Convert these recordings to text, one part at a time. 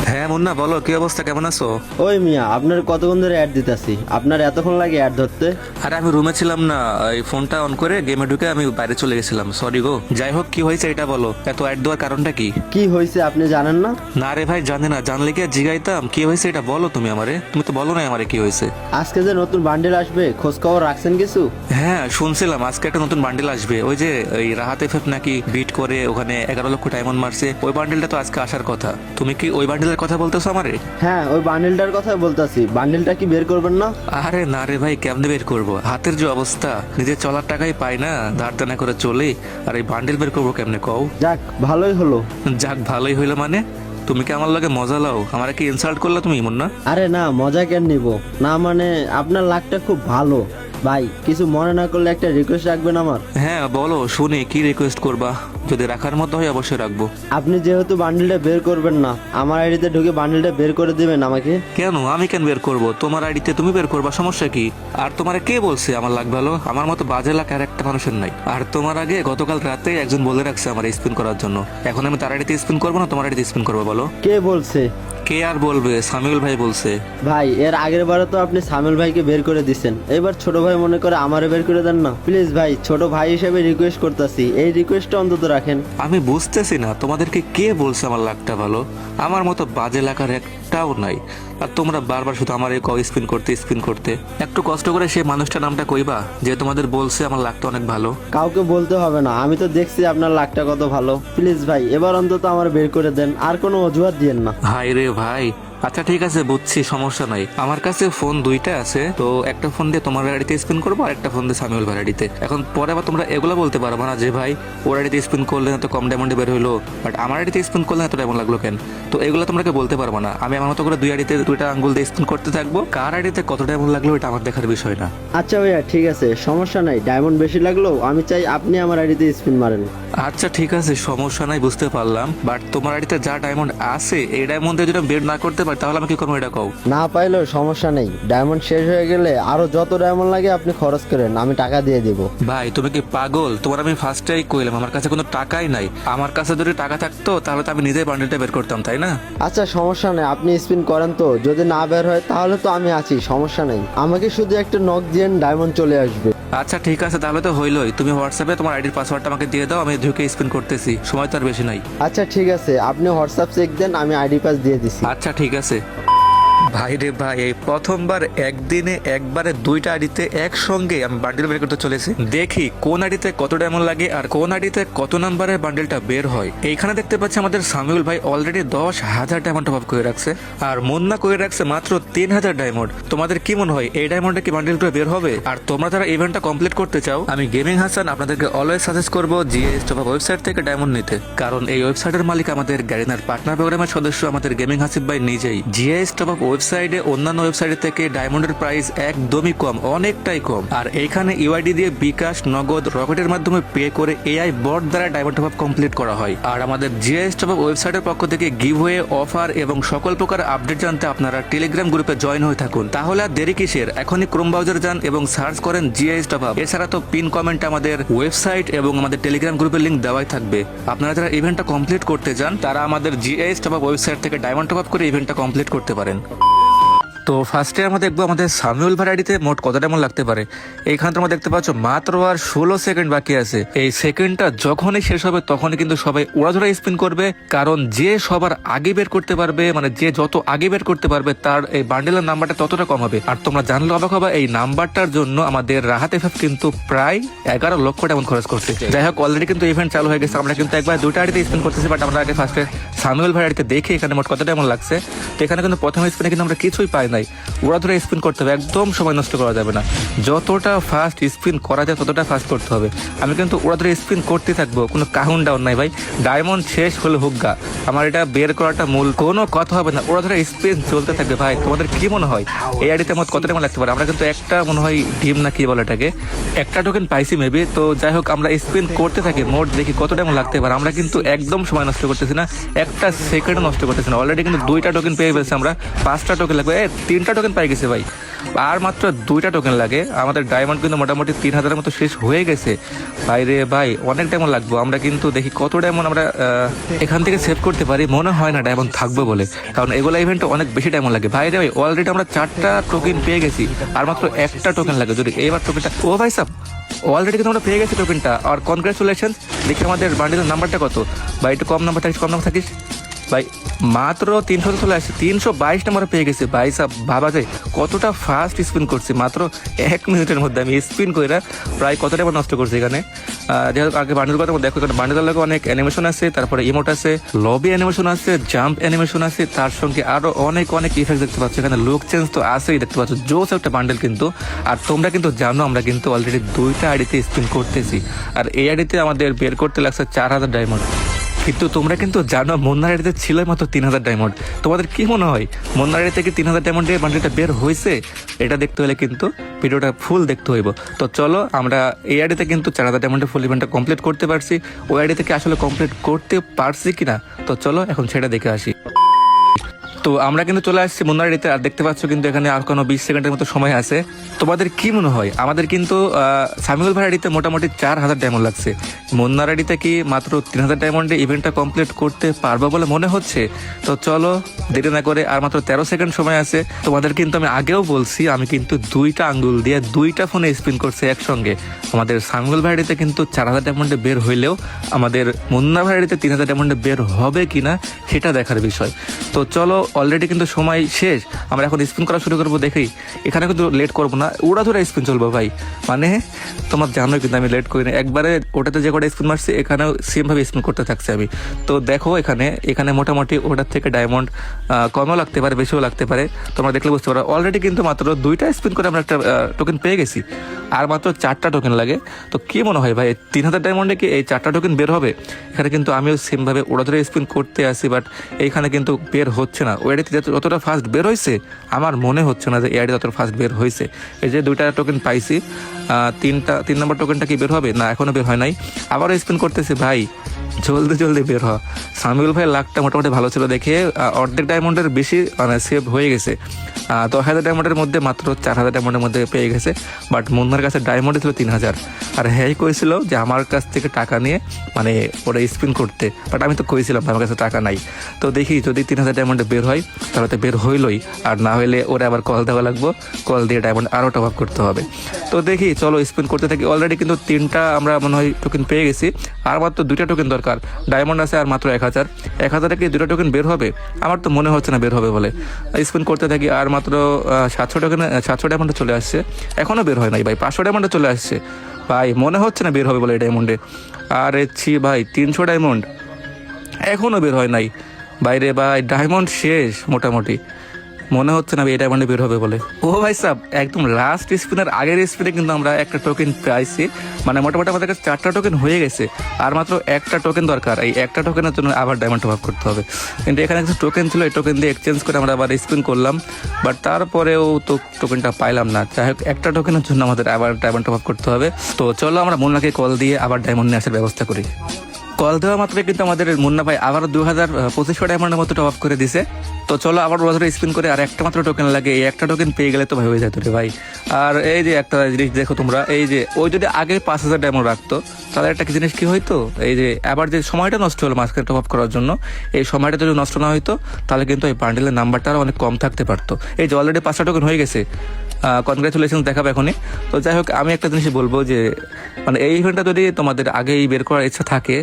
হ্যাঁ মুন্না, বলো কি অবস্থা, কেমন আছো? ওই মিয়া, আপনার কতক্ষণ ধরে অ্যাড দিতেছি, আপনার এতক্ষণ লাগে অ্যাড ধরতে? আরে আমি রুমে ছিলাম না, এই ফোনটা অন করে গেমে ঢুকে আমি বাইরে চলে গেছিলাম, সরি গো। যাই হোক, কি হয়েছে এটা বলো, এত অ্যাড দেওয়ার কারণটা কি? কি হয়েছে আপনি জানেন না? না রে ভাই, জানি না, জানলে কি আর জিগাইতাম? কি হয়েছে এটা বলো তুমি আমারে, তুমি তো বলো না আমারে কি হয়েছে। আজকে যে নতুন বান্ডেল আসবে, খোঁজ খবর রাখছেন কিছু? হ্যাঁ শুনছিলাম আজকে একটা নতুন বান্ডেল আসবে, ওই যে এই রাহাত এফএফ নাকি বিট করে ওখানে 11 লক্ষ ডায়মন্ড মারছে, ওই বান্ডেলটা তো আজকে আসার কথা। তুমি কি ওই বান্ডেলের কথা বলতেছো আমারে? হ্যাঁ, ওই বান্ডেলটার কথা বলতাছি। বান্ডেলটা কি বের করবেন না? আরে না রে ভাই, কেমনে বের করবো, হাতের যে অবস্থা, নিজের চলার টাকাই পাই না, ধার দেনা করে চলে, আর এই বান্ডেল বের করবো কেমনে কও? যাক, ভালোই হলো। যাক ভালোই হইলো মানে? তুমি কি আমার লগে মজা লাও? আমার কি ইনসাল্ট করলা তুমি মুন্না? আরে না, মজা কেন নিব না, মানে আপনার লাকটা খুব ভালো। ভাই, কিছু মনে না করলে একটা রিকোয়েস্ট রাখবেন আমার? হ্যাঁ বলো শুনি, কি রিকোয়েস্ট করবা? যদি রাখার মতো হয় অবশ্যই রাখবো। আপনি যেহেতু বান্ডেলটা বের করবেন না, আমার আইডিতে ঢুকে বান্ডেলটা বের করে দিবেন আমাকে। কেন আমি কেন বের করব? তোমার আইডিতে তুমি বের করবা, সমস্যা কি? আর তোমারে কে বলছে আমার লাগ ভালো? আমার মতো বাজে লাগ আর একটা মানুষের নাই। আর তোমার আগে গতকাল রাতে একজন বলে রাখছে আমার স্পিন করার জন্য, এখন আমি তার আইডিতে স্পিন করবো না তোমার আইডিতে স্পিন করবো বলো? কে বলছে? কে আর বলবে, সামিউল ভাই বলছে। ভাই, এর আগের বারে তো আপনি সামিল ভাইকে বের করে দিচ্ছেন, এবার ছোট ভাই মনে করে আমারে বের করে দেন না প্লিজ। ভাই, ছোট ভাই হিসেবে রিকোয়েস্ট করতেছি, এই রিকোয়েস্টটা অন্তত রাখেন। আমি বুঝতেছি না তোমাদেরকে কে বলছে আমার লাকটা ভালো? আমার মতো বাজে লাগার একটাও নাই। আর তোমরা বারবার শুধু আমার এই স্পিন করতে স্পিন করতে, একটু কষ্ট করে সেই মানুষটার নামটা কইবা যে তোমাদের বলছে আমার লাকটা অনেক ভালো? কাউকে বলতে হবে না, আমি তো দেখছি আপনার লাকটা কত ভালো। প্লিজ ভাই, এবার অন্তত আমার বের করে দেন, আর কোনো অজুহাত দিয়েন না। হাই রে ভাই, আচ্ছা ঠিক আছে বুঝছি, সমস্যা নাই। আমার কাছে ফোন দুইটা আছে, তো একটা ফোন দিয়ে তোমার গাড়িতে স্পিন করবো আর একটা ফোন দিয়ে সামিউল ভাই গাড়িতে। এখন পরে আবার তোমরা এগুলো বলতে পারবো না যে ভাই ওর গাড়িতে স্পিন করলে এত কম ডায়মন্ডে বের হইলো, বাট আমার গাড়িতে স্পিন করলে এত ডায়মন্ড লাগলো কেন? তো এগুলো তোমরা বলতে পারবো না। আমি আমার মতো করে দুই গাড়িতে দুইটা আঙ্গুল দিয়ে স্পিন করতে থাকবো, কার গাড়িতে কত ডায়মন্ড লাগলো এটা আমার দেখার বিষয় না। আচ্ছা ভাইয়া, ঠিক আছে, সমস্যা নাই। ডায়মন্ড বেশি লাগলো, আমি চাই আপনি আমার আইডিতে স্পিন মারেন। আচ্ছা ঠিক আছে, সমস্যা নাই, বুঝতে পারলাম, বাট তোমার গাড়িতে যা ডায়মন্ড আছে এই ডায়মন্ডে যদি বের না করতে পারি তাহলে আমি কি করবো এটা কও? না পাইলেও সমস্যা নেই, ডায়মন্ড শেষ হয়ে গেলে আরো যত ডায়মন্ড লাগে আপনি খরচ করেন, আমি টাকা দিয়ে দিব। ভাই তুমি কি পাগল? তোমার আমি ফার্স্টেই কইলাম আমার কাছে কোনো টাকাই নাই। আমার কাছে যদি টাকা থাকতো তাহলে তো আমি নিজেই বান্ডেলটা বের করতাম, তাই না? আচ্ছা সমস্যা নেই, আপনি স্পিন করেন, তো যদি না বের হয় তাহলে তো আমি আছি, সমস্যা নেই। আমাকে শুধু একটা নক দিয়েন, ডায়মন্ড চলে আসবে। আচ্ছা ঠিক আছে, তাহলে তো হইলোই। তুমি হোয়াটসঅ্যাপে তোমার আইডির পাসওয়ার্ডটা আমাকে দিয়ে দাও, আমি ঢুকে স্পিন করতেছি, সময় তো আর বেশি নাই। আচ্ছা ঠিক আছে, আপনি হোয়াটসঅ্যাপ চেক দেন, আমি আইডি পাস দিয়ে দিছি। আচ্ছা ঠিক আছে। ভাই রে ভাই, এই প্রথমবার একদিনে একবারে দুইটা আইডিতে একসঙ্গে আমি বান্ডেল বের করতে চলেছি। দেখি কোন আইডিতে কত ডায়মন্ড লাগে আর কোন আইডিতে কত নাম্বারের বান্ডেলটা বের হয়। এইখানে দেখতে পাচ্ছি আমাদের সামিউল ভাই অলরেডি 10,000 ডায়মন্ড টপ আপ করে রাখছে, আর মুন্না করে রাখছে মাত্র 3,000 ডায়মন্ড। তোমাদের কি মনে হয় এই ডায়মন্ডে কি বান্ডেলটা বের হবে? আর তোমরা যারা ইভেন্টটা কমপ্লিট করতে চাও, আমি গেমিং হাসান আপনাদেরকে অলওয়েজ সাজেস্ট করবো জিএস টপ আপ ওয়েবসাইট থেকে ডায়মন্ড নিতে, কারণ এই ওয়েবসাইটের মালিক আমাদের গ্যারিনার পার্টনার প্রোগ্রামের সদস্য আমাদের গেমিং হাসিব ভাই নিজেই। জিএস টপ আপ ওয়েবসাইটে অন্যান্য ওয়েবসাইট থেকে ডায়মন্ডের প্রাইস একদমই কম, অনেকটাই কম। আর এইখানে ইউআইডি দিয়ে বিকাশ, নগদ, রকেটের মাধ্যমে পে করে এআই বট দ্বারা ডায়মন্ড টপ আপ কমপ্লিট করা হয়। আর আমাদের জিএস টপ আপ ওয়েবসাইটের পক্ষ থেকে গিভওয়ে, অফার এবং সকল প্রকার আপডেট জানতে আপনারা টেলিগ্রাম গ্রুপে জয়েন হয়ে থাকুন। তাহলে আর দেরি কিসের, এখনই ক্রোম ব্রাউজার যান এবং সার্চ করেন জিএস টপ আপ। এছাড়া তো পিন কমেন্টে আমাদের ওয়েবসাইট এবং আমাদের টেলিগ্রাম গ্রুপের লিংক দেওয়াই থাকবে। আপনারা যারা ইভেন্টটা কমপ্লিট করতে চান তারা আমাদের জিএস টপ আপ ওয়েবসাইট থেকে ডায়মন্ড টপ আপ করে ইভেন্টটা কমপ্লিট করতে পারেন। তো ফার্স্টে আমরা দেখবো আমাদের সামিউল ভ্যারাইটিতে মোট কত ডায়মন্ড লাগতে পারে। এইখানে তোমরা দেখতে পাচ্ছ মাত্র আর 16 সেকেন্ড বাকি আছে। এই সেকেন্ডটা যখনই শেষ হবে তখনই কিন্তু সবাই উড়াধুরা স্পিন করবে, কারণ যে সবার আগে বের করতে পারবে, মানে যে যত আগে বের করতে পারবে তার এই বান্ডেলের নাম্বারটা ততটা কম হবে। আর তোমরা জানলে অবাক হবে, এই নাম্বারটার জন্য আমাদের রাহাত এফএফ কিন্তু প্রায় 11 লক্ষ ডায়মন্ড খরচ করছে। যাই হোক, অলরেডি কিন্তু ইভেন্ট চালু হয়ে গেছে, আমরা কিন্তু একবার দুইটা আইডিতে স্পিন করতেছি, বাট আমরা আগে ফার্স্টে সামিউল ভ্যারাইটিতে দেখি এখানে মোট কত ডায়মন্ড লাগছে। তো এখানে কিন্তু প্রথম স্পিনে কিন্তু আমরা কিছুই পাই নাই, ওরা ধরে স্পিন করতে হবে, একদম সময় নষ্ট করা যাবে না। যতটা ফাস্ট স্পিন করা যায় ততটা ফাস্ট করতে হবে। আমি কিন্তু ওরা ধরে স্পিন করতে থাকবো, কোনো কাউন্ট ডাউন নাই ভাই। ডায়মন্ড শেষ হলে হুগা, আমার এটা বের করাটা মূল, কোনো কথা হবে না, ওরা ধরে স্পিন চলতে থাকবে। ভাই তোমাদের কি মনে হয় এই আইডিতে আমার কত টাইম লাগতে পারে? আমরা কিন্তু একটা মনে হয় ডিম না কি বলে এটাকে, একটা টোকেন পাইছি মেবি। তো যাই হোক, আমরা স্পিন করতে থাকি, মোট দেখি কত টাইম লাগতে পারে। আমরা কিন্তু একদম সময় নষ্ট করতেছি না, একটা সেকেন্ড নষ্ট করতেছি না। অলরেডি কিন্তু 2টা টোকেন পেয়ে ফেলছি আমরা, 5টা টোকেন লাগবে। 3টা টোকেন পাই গেছে ভাই, আর মাত্র 2টা টোকেন লাগে। আমাদের ডায়মন্ড কিন্তু মোটামুটি 3000-এর মতো শেষ হয়ে গেছে ভাই রে ভাই। অনেক ডায়মন্ড লাগবে, আমরা কিন্তু দেখি কত ডায়মন্ড আমরা এখান থেকে সেভ করতে পারি। মনে হয় না ডায়মন্ড থাকবে বলে, কারণ এগুলো ইভেন্টে অনেক বেশি ডায়মন্ড লাগে ভাই রে ভাই। অলরেডি আমরা 4টা টোকেন পেয়ে গেছি, আর মাত্র 1টা টোকেন লাগে। যদি এইবার টোকেনটা, ও ভাই সাব অলরেডি কিন্তু আমরা পেয়ে গেছি টোকেনটা, আর কনগ্রাচুলেশন। দেখি আমাদের বান্ডিলের নাম্বারটা কত ভাই, একটু কম নাম্বার থাকিস, কম নাম্বার থাকিস ভাই। মাত্র 300 চলে আসছে, 322 নাম্বার পেয়ে গেছে ভাই সাব। ভাবা যায় কতটা ফাস্ট স্পিন করছি, মাত্র 1 মিনিটের মধ্যে আমি স্পিন করে প্রায় কত টাকা নষ্ট করছি এখানে। যেহেতু আগে বান্ডিল কথা দেখো, এখানে বান্ডিলের লাগে অনেক অ্যানিমেশন আছে, তারপরে ইমোট আছে, লবি অ্যানিমেশন আছে, জাম্প অ্যানিমেশন আছে, তার সঙ্গে আরো অনেক অনেক ইফেক্ট দেখতে পাচ্ছ। এখানে লুক চেঞ্জ তো আছেই, দেখতে পাচ্ছ জোস একটা বান্ডেল কিন্তু। আর তোমরা কিন্তু জানো আমরা কিন্তু অলরেডি 2টা আইডিতে স্পিন করতেছি, আর এই আইডিতে আমাদের বের করতে লাগছে 4000 ডায়মন্ড। কিন্তু তোমরা কিন্তু জানো মুন্নার আইডিতে ছিল মাত্র 3000 ডায়মন্ড। তোমাদের কি মনে হয় মুন্নার আইডি থেকে 3000 ডায়মন্ডে বান্ডেলটা বের হয়েছে? এটা দেখতে হলে কিন্তু ভিডিওটা ফুল দেখতে হইব। তো চলো, আমরা এই আইডিতে কিন্তু 4000 ডায়মন্ডে ফুল ইভেন্টটা কমপ্লিট করতে পারছি। ওই আইডি থেকে আসলে কমপ্লিট করতে পারছি কিনা, তো চলো এখন সেটা দেখে আসি। তো আমরা কিন্তু চলে আসছি মুন্নার আইডিতে, আর দেখতে পাচ্ছ কিন্তু এখানে আর কোনো 20 সেকেন্ডের মতো সময় আছে। তোমাদের কি মনে হয়? আমাদের কিন্তু সামিউল ভাই আইডিতে মোটামুটি 4000 ডায়মন্ড লাগছে। মুন্নার আইডিতে কি মাত্র 3000 ডায়মন্ডে ইভেন্টটা কমপ্লিট করতে পারবো বলে মনে হচ্ছে? তো চলো দেরি না করে, আর মাত্র 13 সেকেন্ড সময় আছে। তোমাদের কিন্তু আমি আগেও বলছি, আমি কিন্তু 2টা আঙ্গুল দিয়ে 2টা ফোনে স্পিন করছি একসঙ্গে। আমাদের সামিউল ভাই আইডিতে কিন্তু 4000 ডায়মন্ডে বের হইলেও আমাদের মুন্না ভাই আইডিতে 3000 ডায়মন্ডে বের হবে কিনা সেটা দেখার বিষয়। তো চলো, অলরেডি কিন্তু সময় শেষ, আমরা এখন স্পিন করা শুরু করবো। দেখি এখানে কিন্তু লেট করবো না, উড়াধুরা স্পিন চলবো ভাই। মানে তোমার জানোই কিন্তু আমি লেট করি না, একবারে ওটাতে যে কটা স্পিন মারছি এখানেও সেম ভাবে স্পিন করতে থাকছি আমি। তো দেখো এখানে মোটামুটি ওটার থেকে ডায়মন্ড কমও লাগতে পারে, বেশিও লাগতে পারে, তোমরা দেখলে বুঝতে পারো। অলরেডি কিন্তু মাত্র 2টা স্পিন করে আমরা একটা টোকেন পেয়ে গেছি, আর মাত্র 4টা টোকেন লাগে। তো কি মনে হয় ভাই 3000 ডায়মন্ডে কি এই 4টা টোকেন বের হবে? এখানে কিন্তু আমিও সেম ভাবে ওড়াধুরা স্পিন করতে আসি, বাট এইখানে কিন্তু বের হচ্ছে না। ওই আইডিতে যতটা ফাস্ট বের হয়েছে আমার মনে হচ্ছে না যে এই আইডি ততটা ফাস্ট বের হয়েছে। এই যে 2টা টোকেন পাইছি, 3 নম্বর টোকেনটা কি বের হবে? না, এখনো বের হয় নাই। আবারও স্পিন করতেছি ভাই, জলদি জলদি বের হ। সামিউল ভাই লাখটা মোটামুটি ভালো ছিল দেখে, অর্ধেক ডায়মন্ডের বেশি মানে সেভ হয়ে গেছে। 10,000 ডায়মন্ডের মধ্যে মাত্র 4000 ডায়মন্ডের মধ্যে পেয়ে গেছে। বাট মুন্নার কাছে ডায়মন্ডে ছিল 3000, আর হ্যাঁ কইছিল যে আমার কাছ থেকে টাকা নিয়ে মানে ওরা স্পিন করতে। বাট আমি তো কইছিলাম আমার কাছে টাকা নাই। তো দেখি যদি 3000 ডায়মন্ডে বের হয় তাহলে তো বের হইলই, আর না হইলে ওরা আবার কল দেওয়া লাগবো, কল দিয়ে ডায়মন্ড আরও টপ আপ করতে হবে। তো দেখি চলো স্পিন করতে থাকি। অলরেডি কিন্তু 3টা আমরা মনে হয় টোকেন পেয়ে গেছি, আর মাত্র 2টা টোকেন দরকার। ডায়মন্ড আছে আর মাত্র 1000 কি 2টা টোকেন বের হবে? আমার তো মনে হচ্ছে না বের হবে বলে। স্পিন করতে থাকি, আর মাত্র 700 টোকেন, 700 ডায়মন্ডে চলে আসছে। এখনো বের হয় নাই ভাই, 500 ডায়মন্ডে চলে আসছে ভাই। মনে হচ্ছে না বের হবে বলে এই ডায়মন্ডে। আর ছি ভাই 300 ডায়মন্ড এখনো বের হয় নাই বাইরে ভাই। ডায়মন্ড শেষ মোটামুটি, মনে হচ্ছে না এই ডায়মন্ডে বের হবে বলে। ও ভাই সাব, একদম লাস্ট স্পিনের আগের স্পিনে কিন্তু আমরা একটা টোকেন পাইছি, মানে মোটামুটি আমাদের কাছে 4টা টোকেন হয়ে গেছে, আর মাত্র 1টা টোকেন দরকার। এই 1টা টোকেনের জন্য আবার ডায়মন্ড টপ আপ করতে হবে। কিন্তু এখানে কিছু টোকেন ছিল, এই টোকেন দিয়ে এক্সচেঞ্জ করে আমরা আবার স্পিন করলাম, বাট তারপরেও তো টোকেনটা পাইলাম না। যাই হোক, 1টা টোকেনের জন্য আমাদের আবার ডায়মন্ড টপ আপ করতে হবে। তো চলো আমরা মুন্নাকে কল দিয়ে আবার ডায়মন্ড নিয়ে আসার ব্যবস্থা করি। কল দেওয়া মাত্রই কিন্তু আমাদের মুন্না ভাই আবার 2500 ডায়মন্ডের মতো টপ আপ করে দিছে। তো চলো আবার ওরা স্পিন করে, আর একটা মাত্র টোকেন লাগে। এই একটা টোকেন পেয়ে গেলে তো ভাই হয়ে যেত রে ভাই। আর এই যে একটা জিনিস দেখো তোমরা, এই যে ওই যদি আগে 5000 ডায়মন্ড রাখতো তাহলে একটা কি জিনিস কি হইতো, এই যে আবার যে সময়টা নষ্ট হলো মাঝখানে টপ আপ করার জন্য, এই সময়টা যদি নষ্ট না হইতো তাহলে কিন্তু এই বান্ডেলের নাম্বারটা আরও অনেক কম থাকতে পারতো। এই যে অলরেডি 5টা টোকেন হয়ে গেছে, কনগ্রাচুলেশন দেখাবো এখনই। তো যাই হোক, আমি একটা জিনিস বলবো যে মানে এই ইভেন্টটা যদি তোমাদের আগেই বের করার ইচ্ছা থাকে,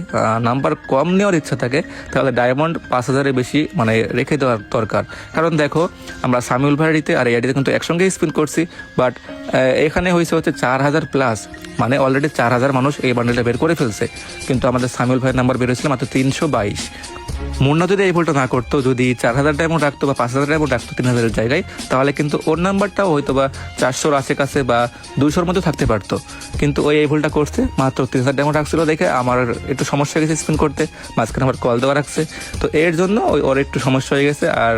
নাম্বার কম নেওয়ার ইচ্ছা থাকে, তাহলে ডায়মন্ড 5000-এর বেশি মানে রেখে দেওয়ার দরকার। কারণ দেখো আমরা সামিউল ভাইডিতে আর এই আইডিতে কিন্তু একসঙ্গেই স্পিন করছি, বাট এখানে হয়েছে হচ্ছে 4000 প্লাস, মানে অলরেডি 4000 মানুষ এই বান্ডেলটা বের করে ফেলছে। কিন্তু আমাদের সামিউল ভাইয়ের নাম্বার বের হয়েছিল মাত্র 322। মুন্না যদি এই ভুলটা না করতো, যদি 4000 ডায়মন্ড রাখতো বা 5000 ডায়মন্ড রাখতো 3000-এর জায়গায়, তাহলে কিন্তু ওর নাম্বারটাও হয়তো বা 400-র আশেপাশে বা 200-র মধ্যে থাকতে পারতো। কিন্তু ওই এই ভুলটা করছে, মাত্র 3000 ডায়মন্ড রাখছিল দেখে আমার একটু সমস্যা হয়ে গেছে স্পিন করতে, মাঝখানে আমার কল দেওয়া রাখছে। তো এর জন্য ওর একটু সমস্যা হয়ে গেছে, আর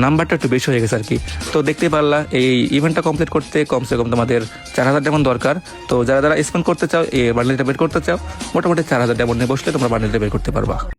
নাম্বারটা একটু বেশি হয়ে গেছে আর কি। তো দেখতেই পারলা এই ইভেন্টটা কমপ্লিট করতে কমসে কম তোমাদের 4000 ডায়মন্ড দরকার। তো যারা যারা স্পিন করতে চাও, এই বান্ডেলটা বের করতে চাও, মোটামুটি 4000 ডায়মন্ড নিয়ে বসলে তোমরা বান্ডেলটা বের করতে পারবা।